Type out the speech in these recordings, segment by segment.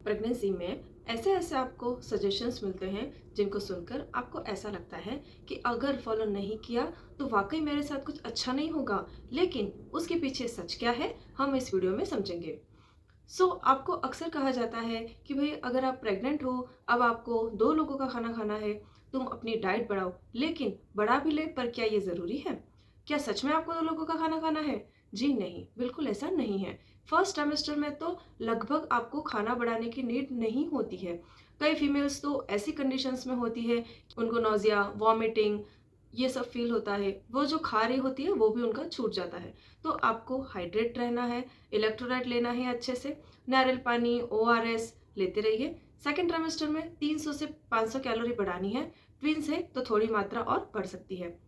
Pregnancy में ऐसे ऐसे आपको सजेशंस मिलते हैं जिनको सुनकर आपको ऐसा लगता है कि अगर फॉलो नहीं किया तो वाकई मेरे साथ कुछ अच्छा नहीं होगा। लेकिन उसके पीछे सच क्या है, हम इस वीडियो में समझेंगे। आपको अक्सर कहा जाता है कि भाई अगर आप प्रेग्नेंट हो, अब आपको 2 लोगों का खाना खाना है, तुम अपनी डाइट बढ़ाओ। लेकिन बढ़ा भी ले, पर क्या ये ज़रूरी है? क्या सच में आपको 2 लोगों का खाना खाना है? जी नहीं, बिल्कुल ऐसा नहीं है। फर्स्ट ट्राइमेस्टर में तो लगभग आपको खाना बढ़ाने की नीड नहीं होती है। कई फीमेल्स तो ऐसी कंडीशंस में होती है, उनको नोज़िया, वॉमिटिंग ये सब फील होता है। वो जो खा रही होती है वो भी उनका छूट जाता है। तो आपको हाइड्रेट रहना है, इलेक्ट्रोलाइट लेना है अच्छे से, नारियल पानी, ओआरएस लेते रहिए। सेकेंड ट्राइमेस्टर में 300 से 500 कैलोरी बढ़ानी है। ट्विंस है तो थोड़ी मात्रा और बढ़ सकती है,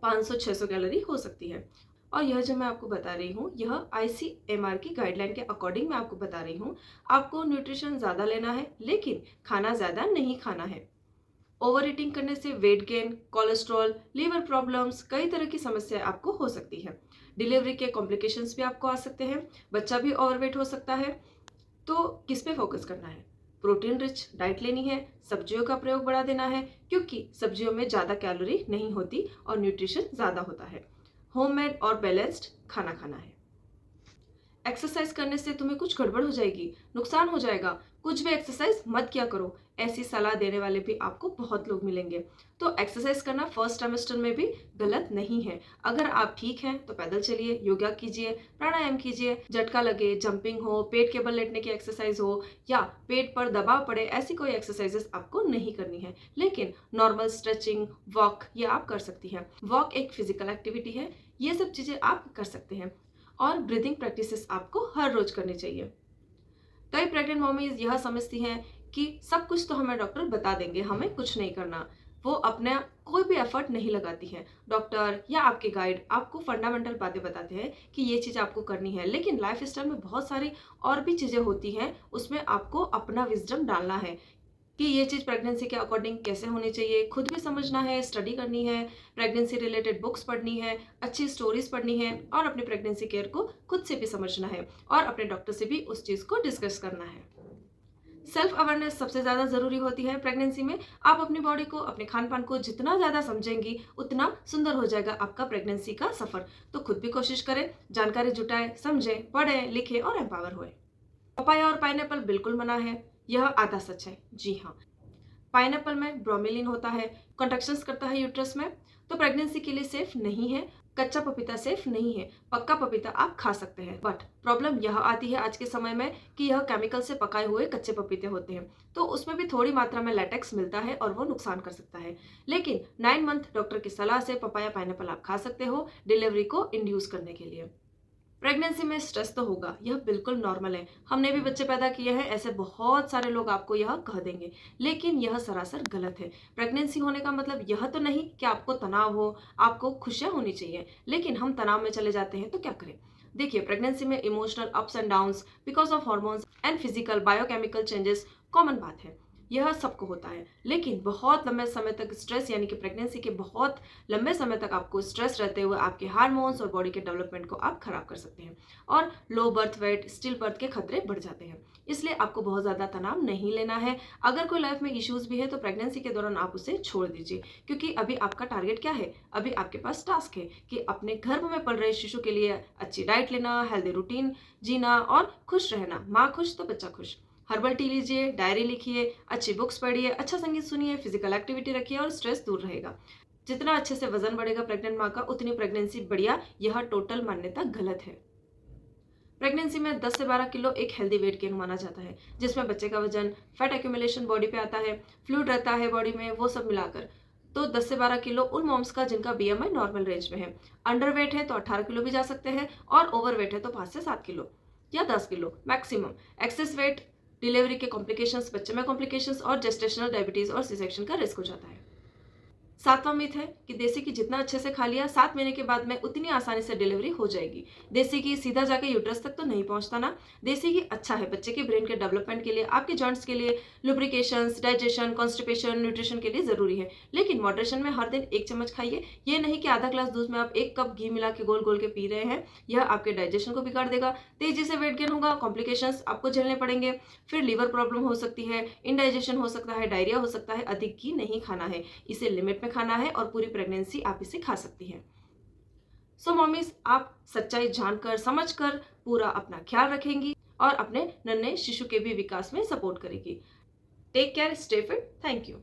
500-600 कैलोरी हो सकती है। और यह जो मैं आपको बता रही हूँ, यह आईसीएमआर की गाइडलाइन के अकॉर्डिंग मैं आपको बता रही हूँ। आपको न्यूट्रिशन ज़्यादा लेना है, लेकिन खाना ज़्यादा नहीं खाना है। ओवर ईटिंग करने से weight gain, cholesterol, liver problems, कई तरह की समस्या आपको हो सकती है। डिलीवरी के कॉम्प्लिकेशंस भी आपको आ सकते हैं, बच्चा भी ओवरवेट हो सकता है। तो किस पे फोकस करना है? प्रोटीन रिच डाइट लेनी है, सब्जियों का प्रयोग बढ़ा देना है, क्योंकि सब्जियों में ज़्यादा कैलोरी नहीं होती और न्यूट्रिशन ज़्यादा होता है। होममेड और बैलेंस्ड खाना खाना है। एक्सरसाइज करने से तुम्हें कुछ गड़बड़ हो जाएगी, नुकसान हो जाएगा, कुछ भी एक्सरसाइज मत किया करो, ऐसी सलाह देने वाले भी आपको बहुत लोग मिलेंगे। तो एक्सरसाइज करना फर्स्ट सेमेस्टर में भी गलत नहीं है। अगर आप ठीक हैं तो पैदल चलिए, योगा कीजिए, प्राणायाम कीजिए, झटका लगे, जंपिंग हो, पेट के बल लेटने की एक्सरसाइज हो या पेट पर दबाव पड़े, ऐसी कोई एक्सरसाइजेस आपको नहीं करनी है। लेकिन नॉर्मल स्ट्रेचिंग, वॉक ये आप कर सकती हैं। वॉक एक फिजिकल एक्टिविटी है, ये सब चीजें आप कर सकते हैं। और ब्रीदिंग प्रैक्टिसेस आपको हर रोज करनी चाहिए। कई प्रेग्नेंट मॉमीज यह समझती हैं कि सब कुछ तो हमें डॉक्टर बता देंगे, हमें कुछ नहीं करना। वो अपना कोई भी एफर्ट नहीं लगाती है। डॉक्टर या आपके गाइड आपको फंडामेंटल बातें बताते हैं कि ये चीज़ आपको करनी है, लेकिन लाइफ स्टाइल में बहुत सारी और भी चीज़ें होती हैं, उसमें आपको अपना विजडम डालना है कि ये चीज़ प्रेगनेंसी के अकॉर्डिंग कैसे होनी चाहिए। खुद भी समझना है, स्टडी करनी है, प्रेगनेंसी रिलेटेड बुक्स पढ़नी है, अच्छी स्टोरीज पढ़नी है और अपनी प्रेगनेंसी केयर को खुद से भी समझना है और अपने डॉक्टर से भी उस चीज़ को डिस्कस करना है। सेल्फ अवेयरनेस सबसे ज़्यादा ज़रूरी होती है प्रेगनेंसी में। आप अपनी बॉडी को, अपने खान पान को जितना ज़्यादा समझेंगी उतना सुंदर हो जाएगा आपका प्रेगनेंसी का सफ़र। तो खुद भी कोशिश करें, जानकारी जुटाएं, समझें, पढ़ें, लिखें और एम्पावर हुए। पपाया और पाइनएप्पल बिल्कुल मना है, यह आधा सच है। जी हाँ, पाइनएप्पल में ब्रोमेलिन होता है, कंट्रैक्शंस करता है यूट्रस में, तो प्रेगनेंसी के लिए सेफ नहीं है। कच्चा पपीता सेफ नहीं है, पक्का पपीता आप खा सकते हैं। बट प्रॉब्लम यह आती है आज के समय में कि यह केमिकल से पकाए हुए कच्चे पपीते होते हैं, तो उसमें भी थोड़ी मात्रा में लैटेक्स मिलता है और वो नुकसान कर सकता है। लेकिन 9 मंथ डॉक्टर की सलाह से पपाया पाइनएप्पल आप खा सकते हो डिलीवरी को इंड्यूस करने के लिए। प्रेगनेंसी में स्ट्रेस तो होगा, यह बिल्कुल नॉर्मल है। हमने भी बच्चे पैदा किए हैं, ऐसे बहुत सारे लोग आपको यह कह देंगे, लेकिन यह सरासर गलत है। प्रेगनेंसी होने का मतलब यह तो नहीं कि आपको तनाव हो, आपको खुशियां होनी चाहिए, लेकिन हम तनाव में चले जाते हैं तो क्या करें? देखिए, प्रेगनेंसी में emotional ups and downs because of hormones and physical biochemical changes common बात है। यह सबको होता है, लेकिन बहुत लंबे समय तक स्ट्रेस, यानी कि प्रेगनेंसी के बहुत लंबे समय तक आपको स्ट्रेस रहते हुए आपके हार्मोन्स और बॉडी के डेवलपमेंट को आप खराब कर सकते हैं और low birth weight, still birth के खतरे बढ़ जाते हैं। इसलिए आपको बहुत ज़्यादा तनाव नहीं लेना है। अगर कोई लाइफ में इश्यूज भी है तो प्रेगनेंसी के दौरान आप उसे छोड़ दीजिए, क्योंकि अभी आपका टारगेट क्या है? अभी आपके पास टास्क है कि अपने गर्भ में पल रहे शिशु के लिए अच्छी डाइट लेना, हेल्दी रूटीन जीना और खुश रहना। माँ खुश तो बच्चा खुश। हर्बल टी लीजिए, डायरी लिखिए, अच्छी बुक्स पढ़िए, अच्छा संगीत सुनिए, फिजिकल एक्टिविटी रखिए और स्ट्रेस दूर रहेगा। जितना अच्छे से वजन बढ़ेगा प्रेग्नेंट माँ का, उतनी प्रेगनेंसी बढ़िया, यह टोटल मान्यता गलत है। प्रेगनेंसी में 10 से 12 किलो एक हेल्दी वेट गेन माना जाता है, जिसमें बच्चे का वजन, फैट एक्यूमुलेशन बॉडी पे आता है, फ्लूइड रहता है बॉडी में, वो सब मिलाकर। तो 10 से 12 किलो उन मॉम्स का जिनका बीएमआई नॉर्मल रेंज में है। अंडर वेट है तो 18 किलो भी जा सकते हैं और ओवर वेट है तो 5 से 7 किलो या 10 kilo maximum. Access wait delivery के कॉम्प्लिकेशंस, बच्चे में कॉम्प्लिकेशंस और जेस्टेशनल डायबिटीज और सी सेक्शन का रिस्क हो जाता है। सातवां मिथ है कि देसी घी जितना अच्छे से खा लिया 7 महीने के बाद में उतनी आसानी से डिलीवरी हो जाएगी। देसी घी सीधा जाके यूट्रस तक तो नहीं पहुंचता ना। देसी घी अच्छा है बच्चे के ब्रेन के डेवलपमेंट के लिए, आपके जॉइंट्स के लिए, लुब्रिकेशंस, डाइजेशन, कॉन्स्टिपेशन, न्यूट्रिशन के लिए जरूरी है। लेकिन मॉडरेशन में हर दिन 1 चम्मच खाइए। ये नहीं कि आधा ग्लास दूध में आप 1 कप घी मिला के गोल गोल के पी रहे हैं। यह आपके डाइजेशन को बिगाड़ देगा, तेजी से वेट गेन होगा, कॉम्प्लिकेशंस आपको झेलने पड़ेंगे, फिर लीवर प्रॉब्लम हो सकती है, इंडाइजेशन हो सकता है, डायरिया हो सकता है। अधिक घी नहीं खाना है, इसे लिमिट में खाना है और पूरी प्रेगनेंसी आप इसे खा सकती हैं। सो मॉमीज, आप सच्चाई जानकर समझकर पूरा अपना ख्याल रखेंगी और अपने नन्हे शिशु के भी विकास में सपोर्ट करेगी। Take care, stay fit, thank you.